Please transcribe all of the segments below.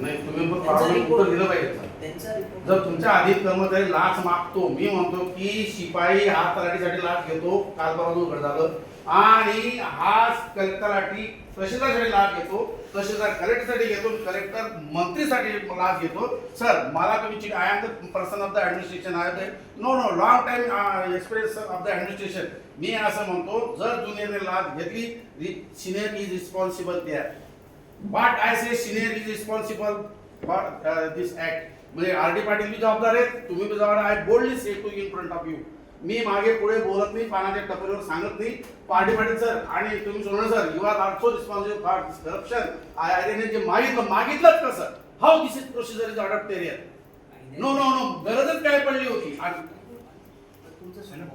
नाही तुम्ही पण प्रामाणिक उत्तर दिलं पाहिजे. जर तुमच्या अधिक कर्मचारी लाच मागतो, मी म्हणतो की शिपाई हा तलाठीसाठी लाच घेतो, काल परवा उघड झालं, आणि हा तलाठी तहसीलदारसाठी लाच घेतो, तहसीलदार कलेक्टरसाठी घेतो, कलेक्टर मंत्रीसाठी लाच घेतो. सर मला तुम्ही I am the person of the administration, I know no long time experience of the administration. मी असं म्हणतो जर ज्युनियरने लाच घेतली, senior is responsible there. What I say, senior is responsible for this act. म्हणजे आर.डी. पाटील बी जबाबदार आहेत, तुम्ही बी जबाबदार. I boldly say to in front of you. मी मागे पुढे बोलत नाही, पानाच्या टपरीवर सांगत नाही. आर.डी. पाटील सर आणि तुम्ही सोडणार sir, you are also responsible for this corruption. I जे मागितलं कसं, how this is procedure is अडॉप्टेरियन. नो नो नो, गरजच काय पडली होती.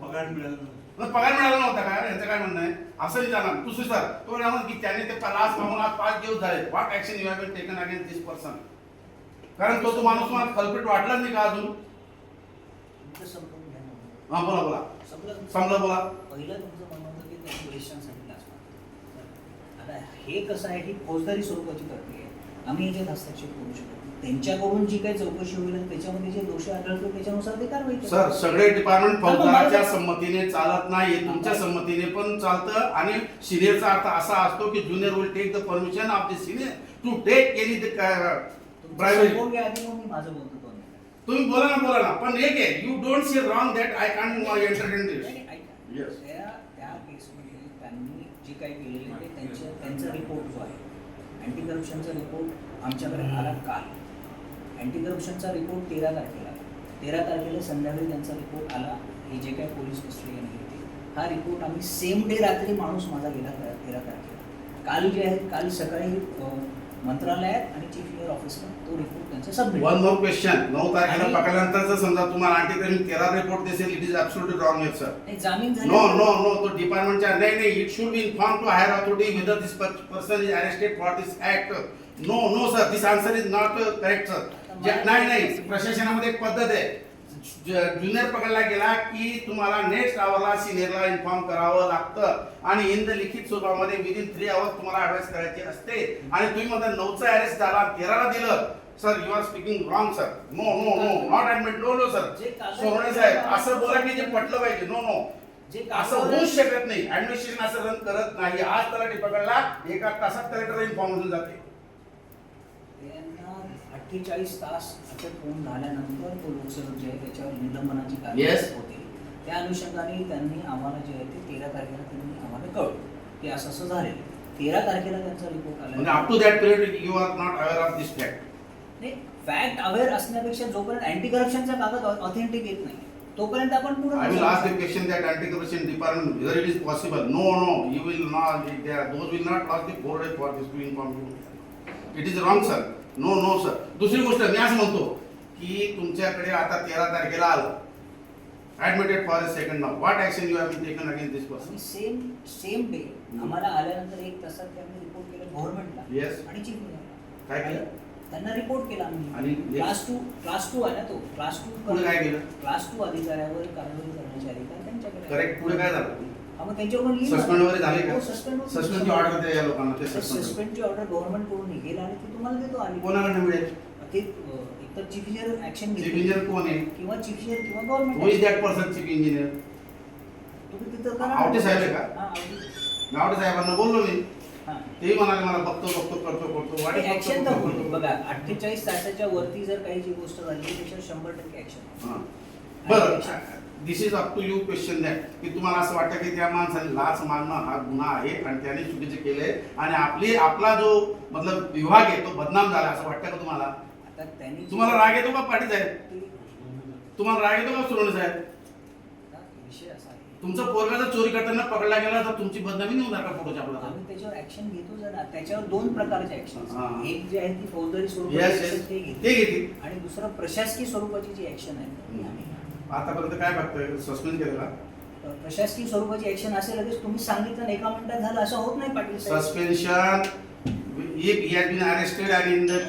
पगार मिळाला पगार मिळाला नव्हता का, यांचं काय म्हणणं आहे? असं नाही जाणार. दुसरी सर तो म्हणा की त्याने ते लाच मागून आज 5 दिवस झाले. What action you have been taken against this person? कारण तो माणूस मला कल्प्रिट वाटलाच नाही का अजून? हा बोला बोला, समजा बोला. पहिलं तुमचं म्हणणं होतं की त्यांनी वरिष्ठांसाठी लाच मागितली. आता हे कसं आहे की फौजदारी स्वरूपाची प्रक्रिया आहे, आम्ही याच्यात हस्तक्षेप करू शकतो. त्यांच्याकडून जी काही चौकशी होईल आणि त्याच्यामध्ये जे दोषी आढळतो त्याच्यानुसार ते कारवाई करतील. सर सगळे डिपार्टमेंट फौजदाराच्या संमतीने चालत नाही, तुमच्या संमतीने पण चालतं. आणि सिनियरचा अर्थ असा असतो की junior will take the permission of the senior to take any the private. मी माझं बोलतो तो तुम्ही बोला ना, पण एक आहे, you don't say wrong that I can entertain this. Yes, त्या केसमध्ये त्यांनी जे काही केलेलं आहे त्यांचा रिपोर्ट जो आहे, अँटी करप्शनचा रिपोर्ट आमच्याकडे आला काल. अँटी करप्शनचा रिपोर्ट 13 तारखेला संध्याकाळी त्यांचा रिपोर्ट आला. हे जे काही पोलीस कस्टडी घेतली, हा रिपोर्ट आम्ही सेम डे रात्री माणूस माझा गेला 13 तारखेला. काल जे आहे, काल सकाळी मंत्रालयात आणि चीफ इंजिनियर ऑफिसला तो रिपोर्ट त्यांचा सबमिट. वन मोर क्वेश्चन, 9 तारखेला पकडल्यानंतर समजा तुम्हाला अँटी करप्शन 13 रिपोर्ट दिसेल, it is absolutely wrong sir. नाही, जामीन झाली. नो तो डिपार्टमेंटच्या नाही, it should be inform to higher authority whether this person is arrested for this act. No sir, this answer is not correct sir. नाही, प्रशासनामध्ये एक पद्धत आहे, ज्युनियर पकडला गेला की तुम्हाला नेक्स्ट आवरला सिनियरला इन्फॉर्म करावं लागतं, आणि इन द लिखित स्वरूपामध्ये विदिन 3 आवर्स तुम्हाला ऍडवाइस करायची असते. आणि तुम्ही म्हणता 9चा अरेस्ट झाला, 13ला दिलं. Sir you are speaking wrong sir. No not admit. No sir, Sonawane साहेब असं बोला की जे पटलं पाहिजे. नो असं होऊच शकत नाही. ऍडमिनिस्ट्रेशन असं रन करत नाही. आज त्याला पकडला, 1 तासात कलेक्टर इन्फॉर्म होऊन जाते. 48 तास अटक होऊन झाल्यानंतर तो लोकसेवक जे आहे त्याच्यावर निलंबनाची कारवाई होते. त्या अनुषंगाने त्यांनी आम्हाला जे आहे ते 13 तारखेला त्यांनी आम्हाला कळवलं की असं झालेलं. 13 तारखेला त्यांचा रिपोर्ट आला. म्हणजे up to that period you are not aware of this fact. नाही, फॅक्ट अवेअर असण्यापेक्षा जोपर्यंत अँटी करप्शनचा कागद ऑथेंटिक येत नाही तोपर्यंत आपण पुढे. I will ask the question that anti-corruption department whether it is possible. No, you will not. Those will not cross the border for this to inform you. It is wrong, sir. No, sir. दुसरी गोष्ट मी असं म्हणतो की तुमच्याकडे आता 13 तारखेला आलं, admitted for a second नाव. What action you have been taken against this person? Same day आम्हाला आल्यानंतर 1 तासात त्यांनी रिपोर्ट केला गव्हर्नमेंटला. येस. आणि चीफ मिनिस्टरला काय केलं? त्यांना रिपोर्ट केला आम्ही. आणि क्लास 2 आहे ना तो. क्लास 2 पुढे काय केलं? क्लास 2 अधिकाऱ्यावर कारवाई करण्याचे अधिकार त्यांच्याकडे. करेक्ट. पुढे काय झालं? मग त्यांच्याकडून सस्पेंड वगैरे झाले का? सस्पेंडची ऑर्डर द्या या लोकांना. ते सस्पेंडची ऑर्डर गव्हर्नमेंट कडून निघेल आणि ती तुम्हाला देतो. आली कोणाकडे मिळेल? ते एकतर chief engineer action chief engineer कोण आहे? किंवा चीफ इंजिनियर किंवा who government. Is that person chief engineer? तुम्ही तिथं करा. आवटे साहेब आहे का? हां, आवटे. आवटे साहेबांना बोललो मी, हां, ते म्हणाले मला बघतो करतो. आणि ऍक्शन तर होईल. बघा 48 तासाच्या वरती जर काही जी गोष्ट झाली त्याच्यावर 100% ऍक्शन. बरं, this is up to you question that की तुम्हाला असं वाटतं की त्या माणसाने लाच मागणं हा गुन्हा आहे आणि त्याने चुकीचे केले आणि आपला जो मतलब विभाग आहे तो बदनाम झाला असं वाटतं का तुम्हाला? आता त्यांनी तुम्हाला राग येतो का पाटील साहेब? तुम्हाला राग येतो का सोनवणे साहेब? विषय असा आहे, तुमचा पोरगा जर चोरी करताना पकडला गेला तर तुमची बदनामी नाही होणार का पुढच्या आपल्याला? आम्ही त्याच्यावर ऍक्शन घेतो. जरा त्याच्यावर 2 प्रकारचे ऍक्शन. हां. एक जे आहे ती फौजदारी Yes, स्वरूपाची yes. ते घेतो ते घेतील. आणि दुसरं प्रशासकीय स्वरूपाची जी ऍक्शन आहे ती आम्ही. आतापर्यंत काय बघतोय? सस्पेंड केलं का? प्रशासकीय स्वरूपाची ऍक्शन असेल लगेच तुम्ही सांगितलं 1 मिनिटात झालं असं होत नाही पाटील साहेब. Suspension, if he has been arrested and in the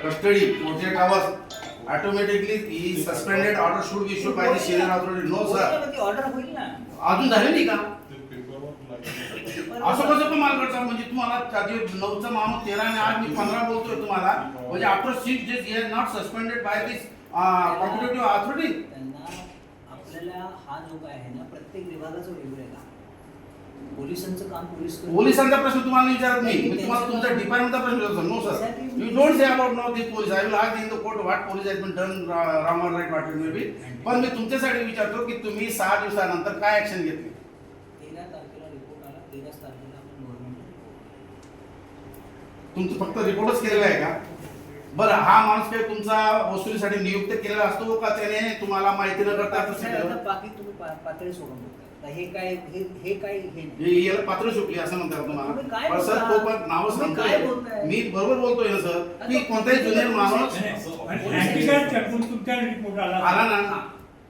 custody 48 hours, automatically he is suspended. Order should be issued by the senior authority. No sir. ती ऑर्डर होईल ना. अजून झाले नाही का? असं कसं तुम्हाला करता म्हणजे तुम्हाला 9चा माणूस 13 आणि आज मी 15 बोलतोय तुम्हाला म्हणजे after 6 days he is not suspended by this competitive authority. त्यांना आपल्याला हा जो काय आहे ना प्रत्येक विभागाचं वेगवेगळं काम. पोलिसांचं काम पोलिसांचा प्रश्न तुम्हाला विचारत नाही मी तुम्हाला तुमचा डिपार्टमेंटचा प्रश्न विचारतो. No sir you don't say about no this police I will ask in the court what police has been done wrong or right what it may be. पण मी तुमच्यासाठी विचारतो की तुम्ही 6 दिवसानंतर काय ऍक्शन घेतली. 13 तारखेला रिपोर्ट आला. 13 तारखेला आपण गव्हर्नमेंट तुमचं फक्त रिपोर्टच केलेला आहे का. बरं हा माणूस काही तुमचा वसुलीसाठी नियुक्त केलेला असतो का त्याने तुम्हाला माहिती न करता बाकी तुम्ही पातळी सोडून देता. हे काय याला पात्र चुकली असं म्हणतात तुम्हाला. पण सर तो पण नाव सांगतोय मी बरोबर बोलतोय ना सर की कोणताही ज्युनियर माणूस आला ना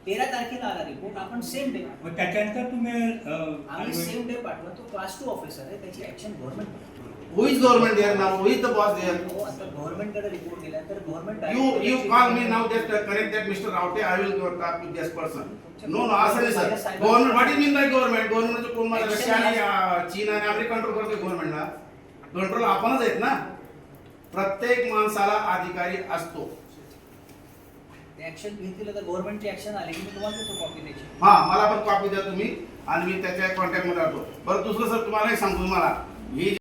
13 तारखेला आला रिपोर्ट. आपण सेम डे त्याच्यानंतर तुम्ही आम्ही सेम डे पाठवला. तो क्लास 2 ऑफिसर आहे. त्याची action government. Who is government there now? Who is the boss there? हो आता गव्हर्नमेंट कडे रिपोर्ट गेला तर government You call me now just correct that Mr. Raute. I will talk with this person. No असं नाही sir. Government what is mean by government? Government कोण मला Russia आणि चीन आणि अमेरिका कंट्रोल करते गव्हर्नमेंटला. कंट्रोल आपणच आहेत ना. प्रत्येक माणसाला अधिकारी असतो. ऍक्शन घेतली तर गव्हर्नमेंटची ऍक्शन आली की मी तुम्हाला देतो कॉपी द्यायची. हा मला पण कॉपी द्या तुम्ही आणि मी त्याच्या कॉन्टॅक्ट मध्ये राहतो. बरं दुसरं सर तुम्हाला एक सांगतो तुम्हाला ही